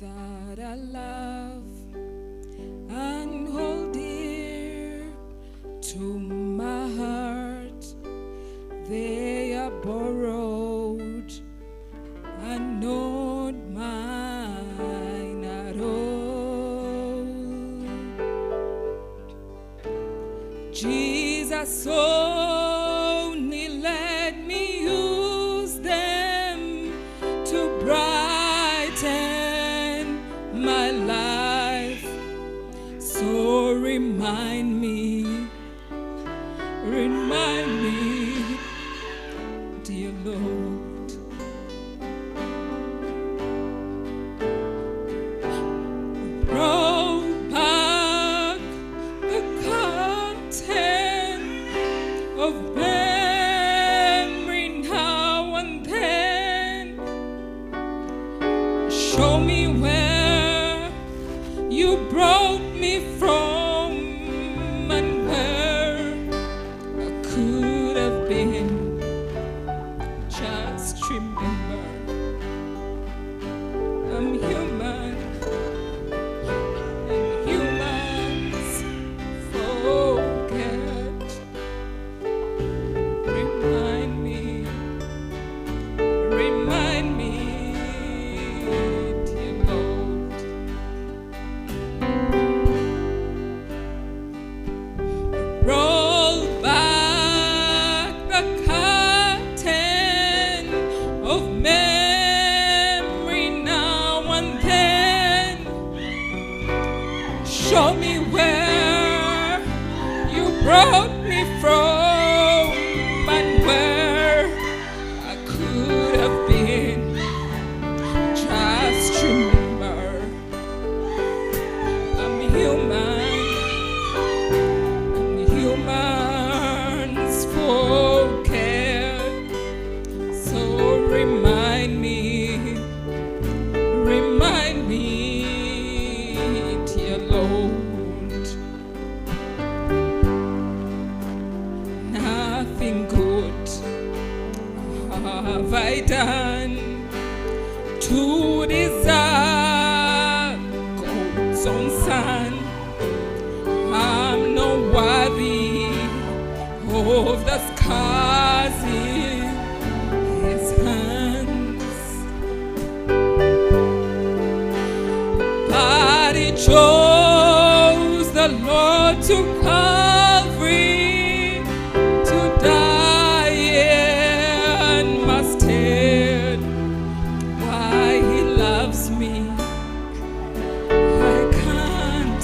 that I love and hold dear to my heart, they are borrowed and not mine at all. Jesus only let me use them to brighten my life. So remind me, dear Lord. Roll back the curtain of memory now and then. Show me where you brought me from and where I could have been. Just remember, I'm human, and humans forget. Remind me, dear Lord. Roll back the curtain of memory now and then. Show me where you brought me from and where I could have been. Just remember, I'm human, and humans forget. So remind me, dear Lord. Nothing good have I done to deserve God's own Son. I'm not worthy of the scars in His hands, but He chose the Lord to Calvary to die in my stead. Why He loves me, I can't